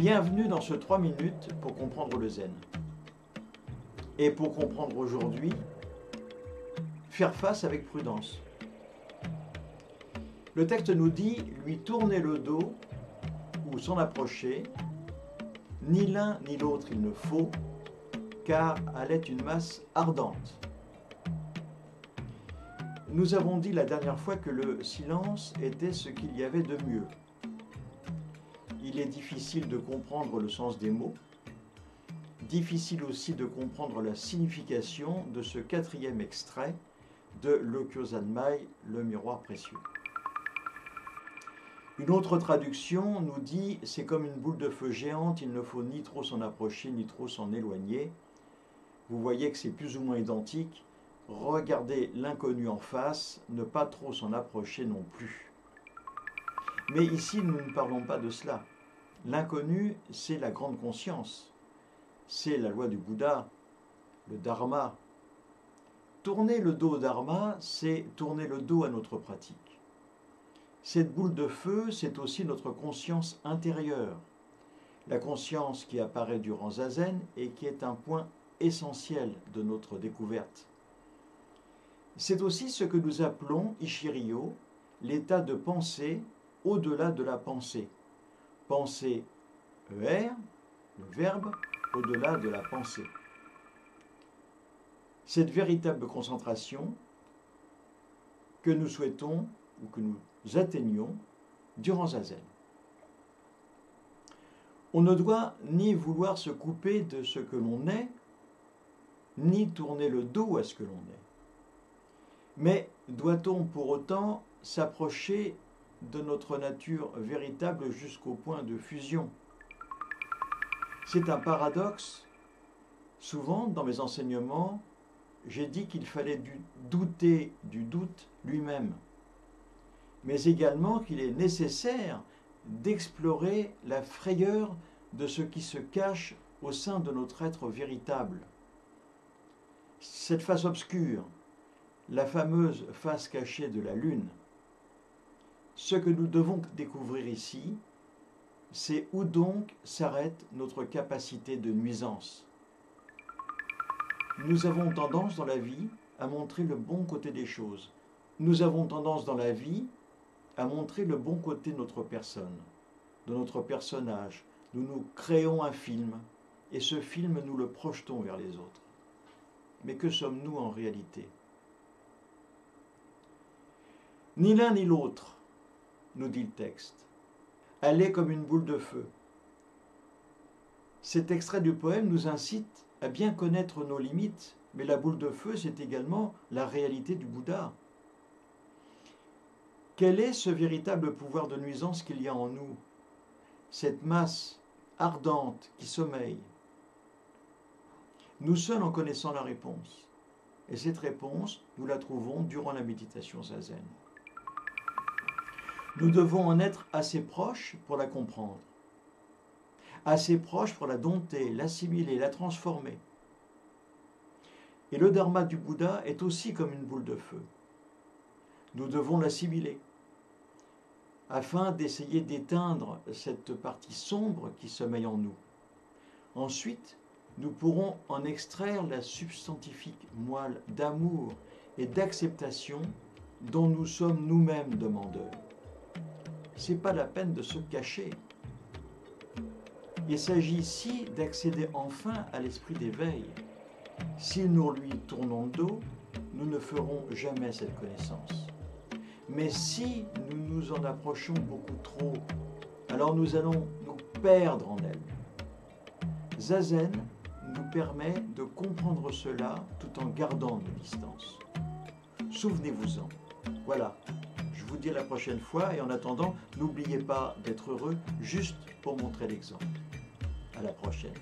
Bienvenue dans ce 3 minutes pour comprendre le zen. Et pour comprendre aujourd'hui, faire face avec prudence. Le texte nous dit lui tourner le dos ou s'en approcher. Ni l'un ni l'autre il ne faut, car elle est une masse ardente. Nous avons dit la dernière fois que le silence était ce qu'il y avait de mieux. Il est difficile de comprendre le sens des mots, difficile aussi de comprendre la signification de ce 4e extrait de Lokyo-Zanmai, le miroir précieux. Une autre traduction nous dit « c'est comme une boule de feu géante, il ne faut ni trop s'en approcher, ni trop s'en éloigner ». Vous voyez que c'est plus ou moins identique. Regardez l'inconnu en face, ne pas trop s'en approcher non plus. Mais ici, nous ne parlons pas de cela. L'inconnu, c'est la grande conscience. C'est la loi du Bouddha, le Dharma. Tourner le dos au Dharma, c'est tourner le dos à notre pratique. Cette boule de feu, c'est aussi notre conscience intérieure. La conscience qui apparaît durant Zazen et qui est un point essentiel de notre découverte. C'est aussi ce que nous appelons, Ishi-ryo, l'état de pensée au-delà de la pensée. Pensée, ER, le verbe, au-delà de la pensée. Cette véritable concentration que nous souhaitons ou que nous atteignons durant Zazen. On ne doit ni vouloir se couper de ce que l'on est, ni tourner le dos à ce que l'on est. Mais doit-on pour autant s'approcher de notre nature véritable jusqu'au point de fusion? C'est un paradoxe. Souvent, dans mes enseignements, j'ai dit qu'il fallait douter du doute lui-même, mais également qu'il est nécessaire d'explorer la frayeur de ce qui se cache au sein de notre être véritable. Cette face obscure, la fameuse face cachée de la lune. Ce que nous devons découvrir ici, c'est où donc s'arrête notre capacité de nuisance. Nous avons tendance dans la vie à montrer le bon côté des choses. Nous avons tendance dans la vie à montrer le bon côté de notre personne, de notre personnage. Nous nous créons un film et ce film, nous le projetons vers les autres. Mais que sommes-nous en réalité ? Ni l'un ni l'autre, nous dit le texte. Elle est comme une boule de feu. Cet extrait du poème nous incite à bien connaître nos limites, mais la boule de feu, c'est également la réalité du Bouddha. Quel est ce véritable pouvoir de nuisance qu'il y a en nous? Cette masse ardente qui sommeille. Nous seuls en connaissons la réponse. Et cette réponse, nous la trouvons durant la méditation Zazen. Nous devons en être assez proches pour la comprendre, assez proches pour la dompter, l'assimiler, la transformer. Et le dharma du Bouddha est aussi comme une boule de feu. Nous devons l'assimiler, afin d'essayer d'éteindre cette partie sombre qui sommeille en nous. Ensuite, nous pourrons en extraire la substantifique moelle d'amour et d'acceptation dont nous sommes nous-mêmes demandeurs. Ce n'est pas la peine de se cacher. Il s'agit ici d'accéder enfin à l'esprit d'éveil. Si nous lui tournons le dos, nous ne ferons jamais cette connaissance. Mais si nous nous en approchons beaucoup trop, alors nous allons nous perdre en elle. Zazen nous permet de comprendre cela tout en gardant nos distances. Souvenez-vous-en. Voilà. Je vous dis à la prochaine fois et en attendant, n'oubliez pas d'être heureux juste pour montrer l'exemple. À la prochaine.